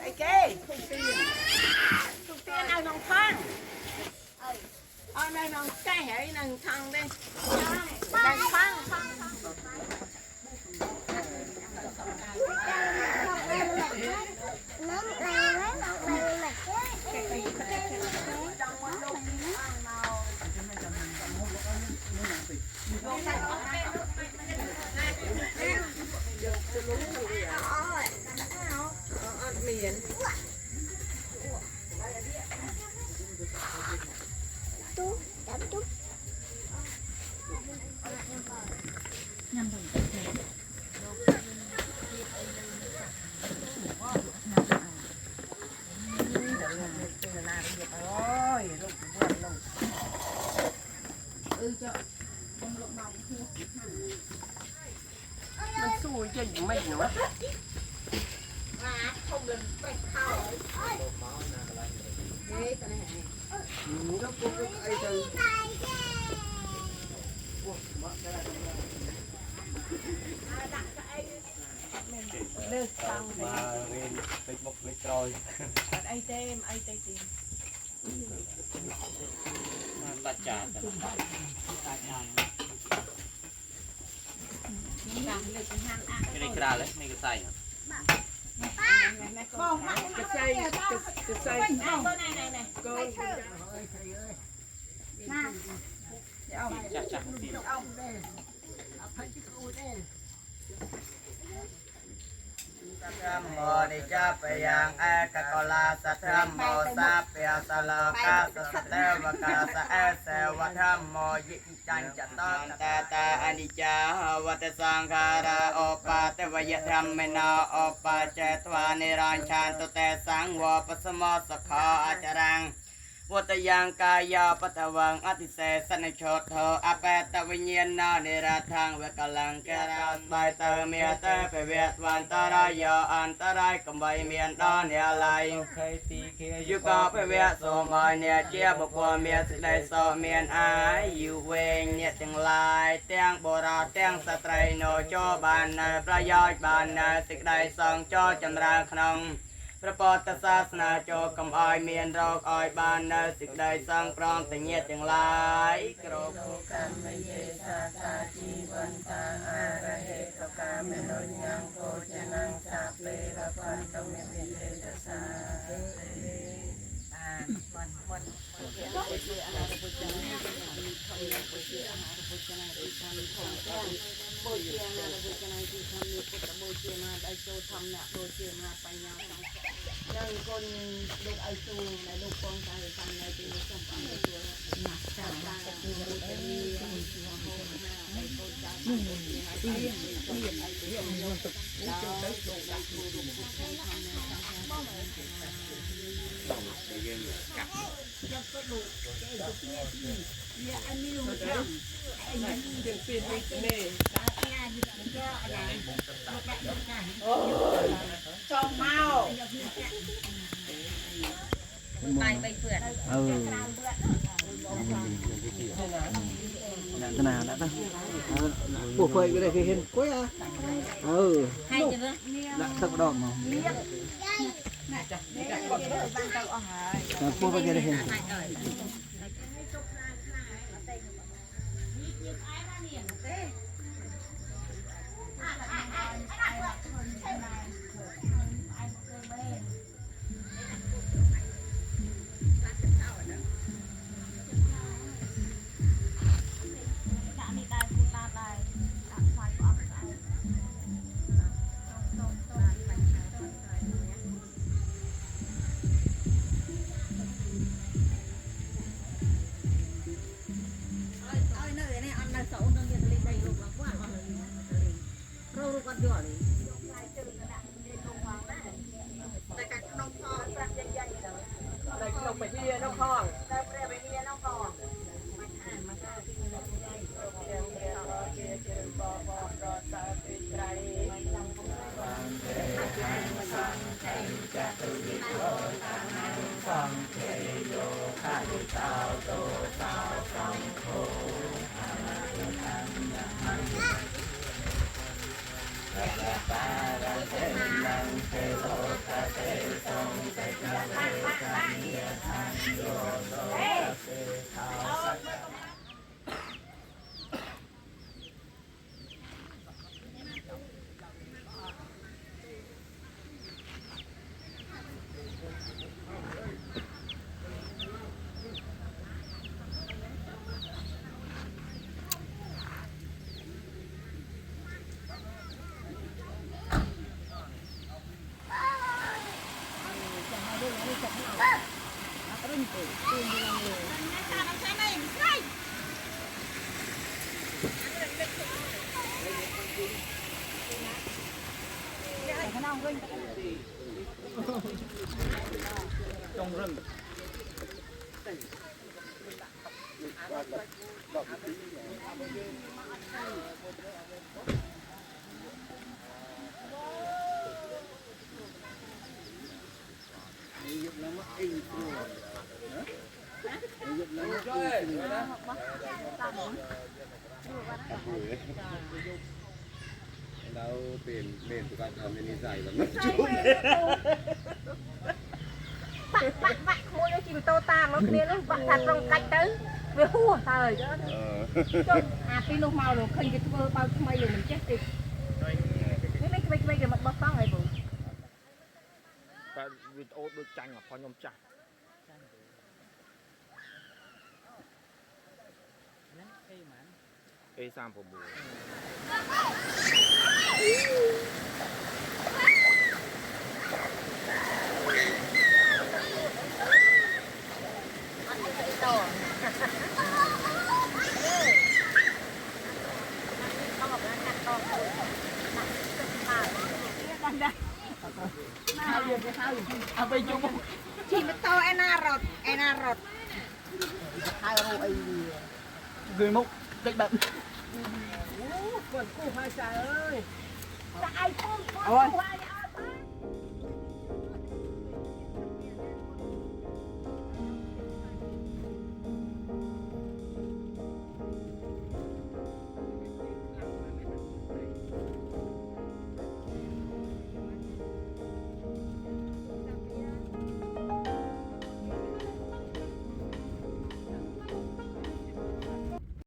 ai kê tụi tiên nào nòng thang ở đây nòng cái hệ nòng thang đây đây thangมันสู้จะยังไม่เหรอkhông được phải thao đấy cái này nó cũng cái từ đưa sang mà lên Facebook lên rồi ai tem tìm ta trả cái này ra đấy mấy cái tay bông cái xây này con chắc tham mô đi cha pe yang e ka kola sa tham mô sa pe sa la ka sa te wa ka sa e se wa tham mô yi chan cha ta ta anicca wa ta sankhara opa te wa ya tham me na opa che twa ni ran chan tu te sang wa pasamo sakha acharangวัตยังกายาปัตวังอติเสสนโชตโธอเปตวิญญาณเนราทังเวกลังแกราสบายเตเมียเตเปเวทวันตรายอันตรายกำใบเมียนดอนเนียไลยุกเปเวทสมอยเนียเจียบกวเมียสิได้สอเมียนอายอยู่เวงเนียจังลายเตียงโบราณเตียงสตรีโนโจบานประยอยบานสิได้สองโจจำรางขนมพระปอตศาสนาโจกำอ้อยเมียนรอกอ้อยบานเนสิกได้สร้างพร้อมแต่เงียบอย่างไรกรบกันไม่เยสาตาจีวันตาอาระเหตุกาเมโนยังโกจนังสาเประพันตเมวิเทตสาโบเชียนาโบเชียนาที่ทำมีพุทธโบเชียนาได้โจทำเนี่ยโบเชียนาปัญญาสังยังคนลูกไอซูในลูกกองใจฟังในปีนี้จำเป็นตัวหนักจังจังคือโบเชียนาชัวโฮนาไอโกจังโบเชียนาที่ที่ไอเรื่องโยนตกแล้วได้โจได้ครูลูกพุทธทำในสังฆบ้องเลยยังก็ลูกเนี่ยอันนี้ลูกจังไอ้ยังเป็นไม่เน่ชอบเมาไปเปื่อนขนาดนั้นนะปลูกไฟก็ได้เคยเห็นกล้วยอ่ะให้จังเลยละสักดอกมั้งปลูกไฟก็ได้เห็นไปที่น้องคองไปที่น้องคองสังเทโยข้าพเจ้าโตสาวสังโฆอามาตุทังยัมมังพระปาราเตนังเทโสทะเตโส trong rừngเราเปลี่ยนตัวการทำในนิสัยแบบนั้นจุ๊บ bạc mua cho chim tô ta nó kia nó bạc thật trong cách tới về hùa thời đó phi lúc mau rồi khinh cái thưa bao mây rồi mình chết đi mấy cái mặt bắp phăng này bự và video được tranh ở con nhom chặt cây sam của bùi chỉ mới to ena rọt hai rồi người mốc cách bận tại ai không